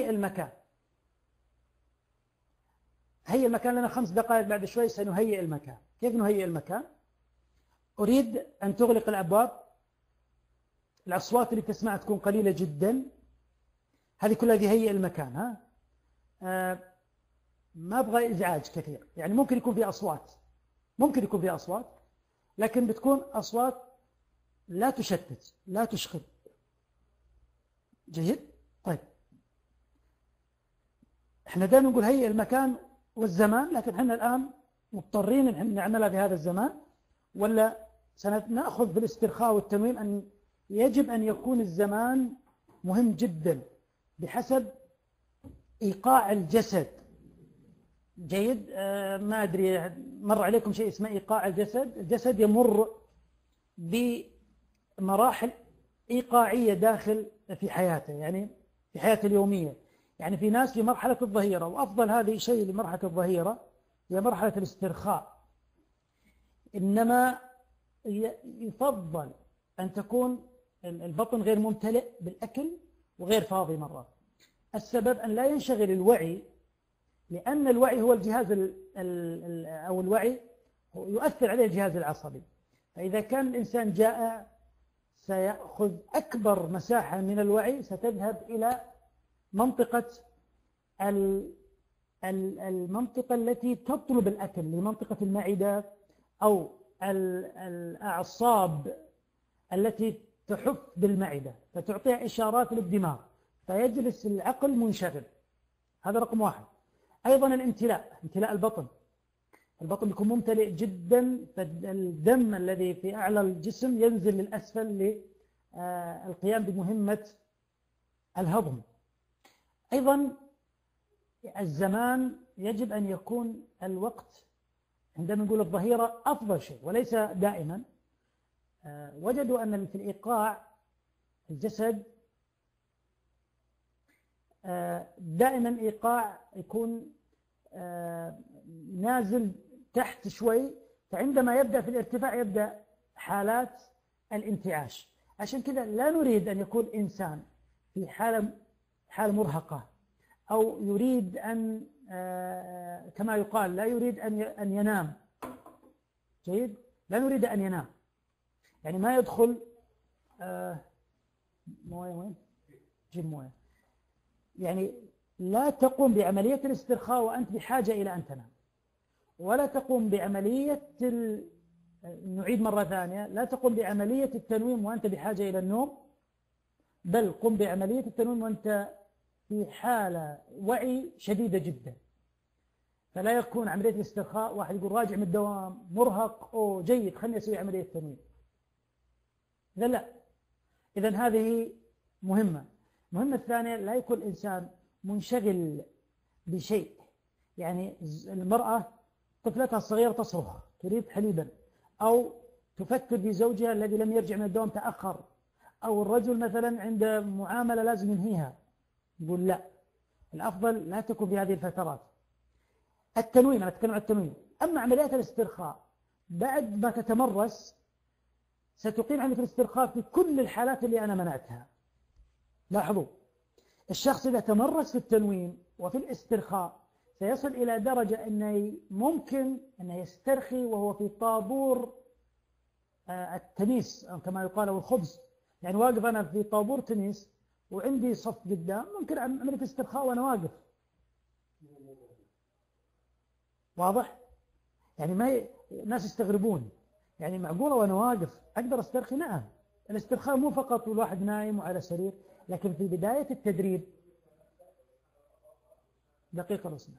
هيئ المكان. هيئ المكان لنا 5 دقائق، بعد شوي سنهيئ المكان. كيف نهيئ المكان؟ أريد أن تغلق الأبواب، الأصوات اللي تسمعها تكون قليلة جدا، هذه كلها هيئ المكان. ما أبغى إزعاج كثير، يعني ممكن يكون في أصوات، لكن بتكون أصوات لا تشتت لا تشغل. جيد؟ طيب، احنا دائما نقول هيئ المكان والزمان، لكن احنا الآن مضطرين ان نعملها في هذا الزمان، ولا سنأخذ بالاسترخاء والتنويم أن يجب أن يكون الزمان مهم جدا بحسب إيقاع الجسد. جيد؟ ما أدري مر عليكم شيء اسمه إيقاع الجسد. الجسد يمر بمراحل إيقاعية داخل في حياته، يعني في حياته اليومية. يعني في ناس في مرحلة الظهيرة، وأفضل هذه شيء لمرحلة الظهيرة هي مرحلة الاسترخاء، إنما يفضل أن تكون البطن غير ممتلئ بالأكل وغير فاضي مرات. السبب أن لا ينشغل الوعي، لأن الوعي هو الجهاز أو الوعي يؤثر عليه الجهاز العصبي. فإذا كان الإنسان جائع سيأخذ أكبر مساحة من الوعي، ستذهب إلى منطقة المنطقة التي تطلب الأكل، لمنطقة المعدة أو الأعصاب التي تحف بالمعدة، فتعطيها إشارات للدماغ، فيجلس العقل منشغل. هذا رقم 1. أيضا امتلاء البطن يكون ممتلئ جدا، فالدم الذي في أعلى الجسم ينزل للأسفل للقيام بمهمة الهضم. أيضا الزمان يجب أن يكون الوقت، عندما نقول الظهيرة أفضل شيء وليس دائما. وجدوا أن في الإيقاع الجسد دائما إيقاع يكون نازل تحت شوي، فعندما يبدأ في الارتفاع يبدأ حالات الانتعاش. عشان كذا لا نريد أن يكون إنسان في حالة مرهقة، أو يريد أن كما يقال لا يريد أن ينام. جيد؟ لا نريد أن ينام، يعني ما يدخل موية وين؟ جيب موية. يعني لا تقوم بعملية الاسترخاء وأنت بحاجة إلى أن تنام، ولا تقوم بعملية نعيد مرة ثانية، لا تقوم بعملية التنويم وأنت بحاجة إلى النوم، بل قم بعملية التنويم وأنت في حالة وعي شديدة جدا. فلا يكون عملية الاسترخاء واحد يقول راجع من الدوام مرهق، أوه جيد خلني أسوي عملية تنويم. إذا لا، إذن هذه مهمة. المهمة الثانية لا يكون الإنسان منشغل بشيء. يعني المرأة طفلتها الصغيرة تصرخ تريد حليبا، أو تفكر بزوجها الذي لم يرجع من الدوام تأخر، أو الرجل مثلا عند معاملة لازم ينهيها، يقول لا، الأفضل لا تكون في هذه الفترات. التنويم، أنا أتكلم عن التنويم. أما عمليات الاسترخاء بعد ما تتمرس ستقيم عملية الاسترخاء في كل الحالات اللي أنا منعتها. لاحظوا، الشخص إذا تمرس في التنويم وفي الاسترخاء سيصل إلى درجة أنه ممكن أن يسترخي وهو في طابور التنس، أو كما يقال الخبز. يعني واقف أنا في طابور تنس وعندي صف قدام، ممكن أعمل استرخاء وأنا واقف. واضح؟ يعني ما الناس يستغربون، يعني معقولة وأنا واقف أقدر استرخي؟ نعم، الاسترخاء مو فقط والواحد نايم وعلى سرير، لكن في بداية التدريب دقيقة بس.